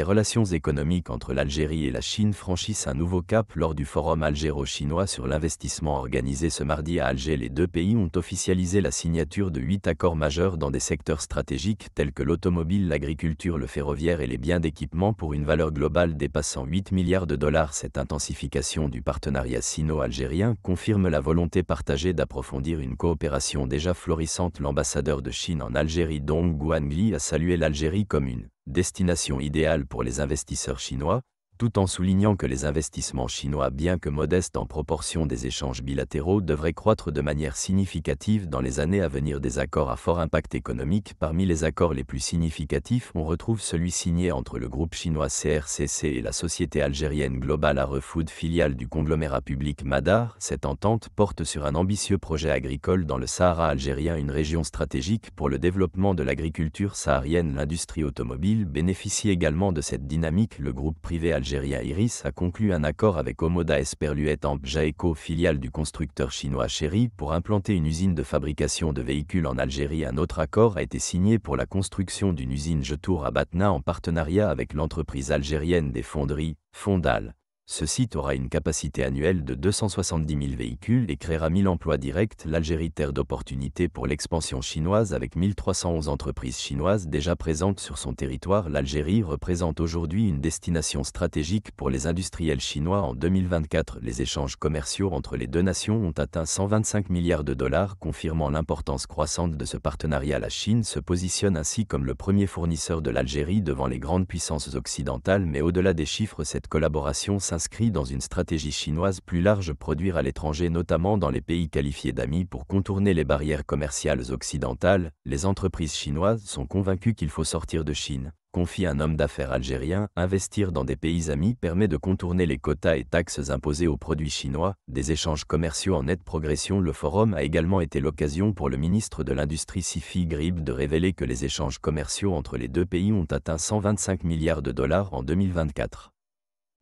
relations économiques entre l'Algérie et la Chine franchissent un nouveau cap lors du forum algéro-chinois sur l'investissement organisé ce mardi à Alger. Les deux pays ont officialisé la signature de 8 accords majeurs dans des secteurs stratégiques tels que l'automobile, l'agriculture, le ferroviaire et les biens d'équipement pour une valeur globale dépassant 8 milliards de dollars. Cette intensification du partenariat sino-algérien confirme la volonté partagée d'approfondir une coopération déjà florissante. L'ambassadeur de Chine en Algérie, Dong Guangli, a salué l'Algérie comme une destination idéale pour les investisseurs chinois, tout en soulignant que les investissements chinois, bien que modestes en proportion des échanges bilatéraux, devraient croître de manière significative dans les années à venir. Des accords à fort impact économique. Parmi les accords les plus significatifs, on retrouve celui signé entre le groupe chinois CRCC et la société algérienne Global Agri-Food, filiale du conglomérat public Madar. Cette entente porte sur un ambitieux projet agricole dans le Sahara algérien, une région stratégique pour le développement de l'agriculture saharienne. L'industrie automobile bénéficie également de cette dynamique. Le groupe privé algérien Iris a conclu un accord avec Omoda Esperluette en Jaeco, filiale du constructeur chinois Chery, pour implanter une usine de fabrication de véhicules en Algérie. Un autre accord a été signé pour la construction d'une usine Jetour à Batna en partenariat avec l'entreprise algérienne des fonderies, Fondal. Ce site aura une capacité annuelle de 270 000 véhicules et créera 1000 emplois directs. L'Algérie, terre d'opportunités pour l'expansion chinoise avec 1311 entreprises chinoises déjà présentes sur son territoire. L'Algérie représente aujourd'hui une destination stratégique pour les industriels chinois. En 2024, les échanges commerciaux entre les deux nations ont atteint 125 milliards de dollars, confirmant l'importance croissante de ce partenariat. La Chine se positionne ainsi comme le premier fournisseur de l'Algérie devant les grandes puissances occidentales, mais au-delà des chiffres, cette collaboration s'inscrit dans une stratégie chinoise plus large: produire à l'étranger, notamment dans les pays qualifiés d'amis, pour contourner les barrières commerciales occidentales. Les entreprises chinoises sont convaincues qu'il faut sortir de Chine, confie un homme d'affaires algérien. Investir dans des pays amis permet de contourner les quotas et taxes imposés aux produits chinois. Des échanges commerciaux en nette progression. Le forum a également été l'occasion pour le ministre de l'Industrie Sify Grib de révéler que les échanges commerciaux entre les deux pays ont atteint 125 milliards de dollars en 2024.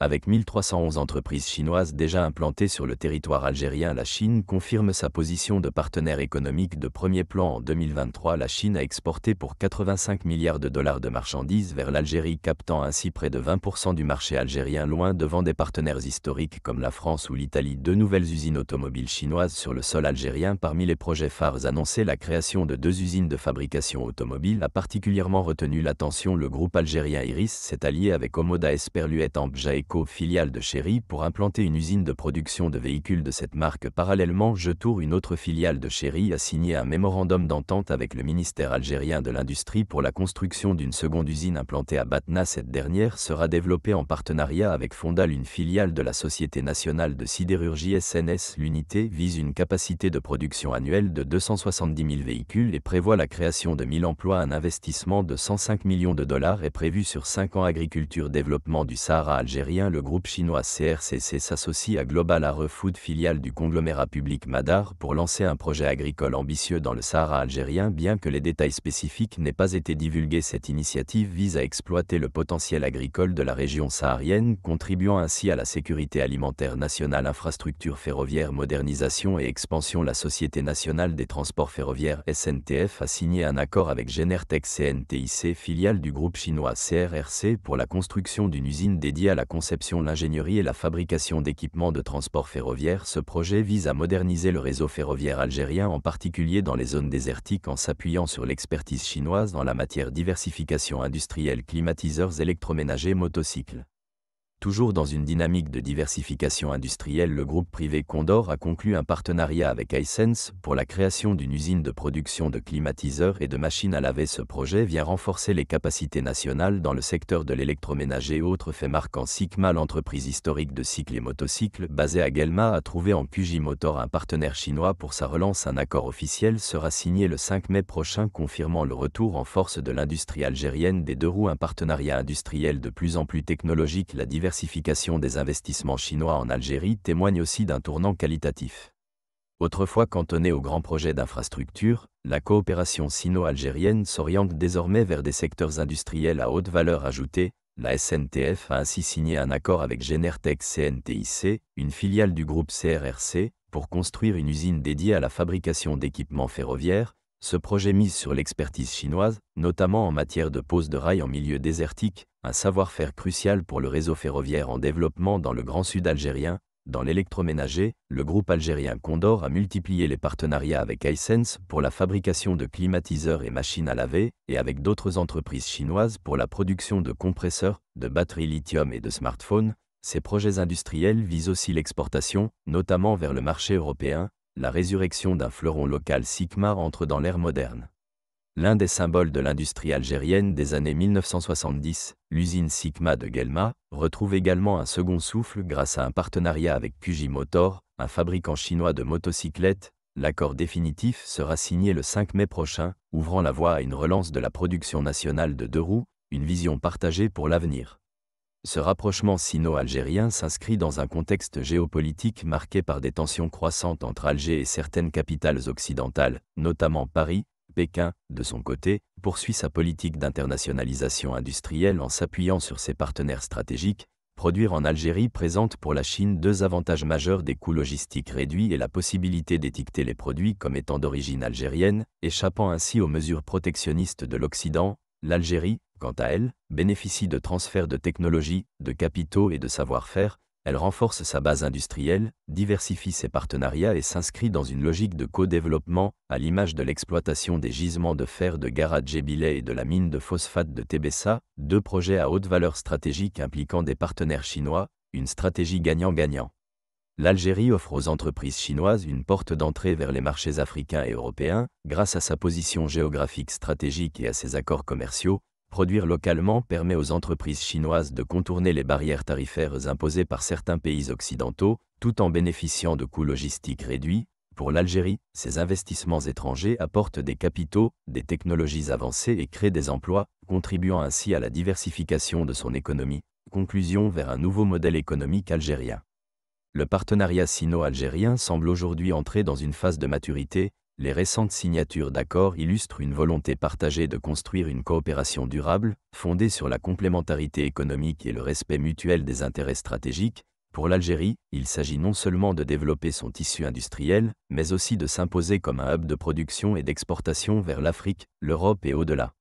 Avec 1311 entreprises chinoises déjà implantées sur le territoire algérien, la Chine confirme sa position de partenaire économique de premier plan. En 2023, la Chine a exporté pour 85 milliards de dollars de marchandises vers l'Algérie, captant ainsi près de 20% du marché algérien, loin devant des partenaires historiques comme la France ou l'Italie. 2 nouvelles usines automobiles chinoises sur le sol algérien. Parmi les projets phares annoncés, la création de 2 usines de fabrication automobile a particulièrement retenu l'attention. Le groupe algérien Iris s'est allié avec Omoda Esperluette en Jaeco, filiale de Chery, pour implanter une usine de production de véhicules de cette marque. Parallèlement, Jetour, une autre filiale de Chery, a signé un mémorandum d'entente avec le ministère algérien de l'Industrie pour la construction d'une seconde usine implantée à Batna. Cette dernière sera développée en partenariat avec Fondal, une filiale de la Société nationale de sidérurgie SNS. L'unité vise une capacité de production annuelle de 270 000 véhicules et prévoit la création de 1000 emplois. Un investissement de 105 millions de dollars est prévu sur 5 ans. Agriculture, développement du Sahara algérien. Le groupe chinois CRCC s'associe à Global Agri-Food, filiale du conglomérat public Madar, pour lancer un projet agricole ambitieux dans le Sahara algérien. Bien que les détails spécifiques n'aient pas été divulgués, cette initiative vise à exploiter le potentiel agricole de la région saharienne, contribuant ainsi à la sécurité alimentaire nationale. Infrastructure ferroviaire, modernisation et expansion. La Société nationale des transports ferroviaires SNTF a signé un accord avec Genertech CNTIC, filiale du groupe chinois CRRC, pour la construction d'une usine dédiée à la conception, l'ingénierie et la fabrication d'équipements de transport ferroviaire. Ce projet vise à moderniser le réseau ferroviaire algérien, en particulier dans les zones désertiques, en s'appuyant sur l'expertise chinoise dans la matière. Diversification industrielle, climatiseurs, électroménagers, motocycles. Toujours dans une dynamique de diversification industrielle, le groupe privé Condor a conclu un partenariat avec Hisense pour la création d'une usine de production de climatiseurs et de machines à laver. Ce projet vient renforcer les capacités nationales dans le secteur de l'électroménager. Autre fait marquant, Sigma, l'entreprise historique de cycles et motocycles basée à Guelma, a trouvé en QJ Motor un partenaire chinois pour sa relance. Un accord officiel sera signé le 5 mai prochain, confirmant le retour en force de l'industrie algérienne des deux roues. Un partenariat industriel de plus en plus technologique. La diversification des investissements chinois en Algérie témoigne aussi d'un tournant qualitatif. Autrefois cantonnée aux grands projets d'infrastructure, la coopération sino-algérienne s'oriente désormais vers des secteurs industriels à haute valeur ajoutée. La SNTF a ainsi signé un accord avec Genertech CNTIC, une filiale du groupe CRRC, pour construire une usine dédiée à la fabrication d'équipements ferroviaires. Ce projet mise sur l'expertise chinoise, notamment en matière de pose de rails en milieu désertique, un savoir-faire crucial pour le réseau ferroviaire en développement dans le Grand Sud algérien. Dans l'électroménager, le groupe algérien Condor a multiplié les partenariats avec Hisense pour la fabrication de climatiseurs et machines à laver, et avec d'autres entreprises chinoises pour la production de compresseurs, de batteries lithium et de smartphones. Ces projets industriels visent aussi l'exportation, notamment vers le marché européen. La résurrection d'un fleuron local Sigma entre dans l'ère moderne. L'un des symboles de l'industrie algérienne des années 1970, l'usine Sigma de Guelma, retrouve également un second souffle grâce à un partenariat avec QJ Motor, un fabricant chinois de motocyclettes. L'accord définitif sera signé le 5 mai prochain, ouvrant la voie à une relance de la production nationale de deux roues, une vision partagée pour l'avenir. Ce rapprochement sino-algérien s'inscrit dans un contexte géopolitique marqué par des tensions croissantes entre Alger et certaines capitales occidentales, notamment Paris. Pékin, de son côté, poursuit sa politique d'internationalisation industrielle en s'appuyant sur ses partenaires stratégiques. Produire en Algérie présente pour la Chine deux avantages majeurs: des coûts logistiques réduits et la possibilité d'étiqueter les produits comme étant d'origine algérienne, échappant ainsi aux mesures protectionnistes de l'Occident. L'Algérie, quant à elle, bénéficie de transferts de technologies, de capitaux et de savoir-faire. Elle renforce sa base industrielle, diversifie ses partenariats et s'inscrit dans une logique de co-développement, à l'image de l'exploitation des gisements de fer de Garat Djebileh et de la mine de phosphate de Tébessa, deux projets à haute valeur stratégique impliquant des partenaires chinois, une stratégie gagnant-gagnant. L'Algérie offre aux entreprises chinoises une porte d'entrée vers les marchés africains et européens, grâce à sa position géographique stratégique et à ses accords commerciaux. Produire localement permet aux entreprises chinoises de contourner les barrières tarifaires imposées par certains pays occidentaux, tout en bénéficiant de coûts logistiques réduits. Pour l'Algérie, ces investissements étrangers apportent des capitaux, des technologies avancées et créent des emplois, contribuant ainsi à la diversification de son économie. Conclusion vers un nouveau modèle économique algérien. Le partenariat sino-algérien semble aujourd'hui entrer dans une phase de maturité. Les récentes signatures d'accords illustrent une volonté partagée de construire une coopération durable, fondée sur la complémentarité économique et le respect mutuel des intérêts stratégiques. Pour l'Algérie, il s'agit non seulement de développer son tissu industriel, mais aussi de s'imposer comme un hub de production et d'exportation vers l'Afrique, l'Europe et au-delà.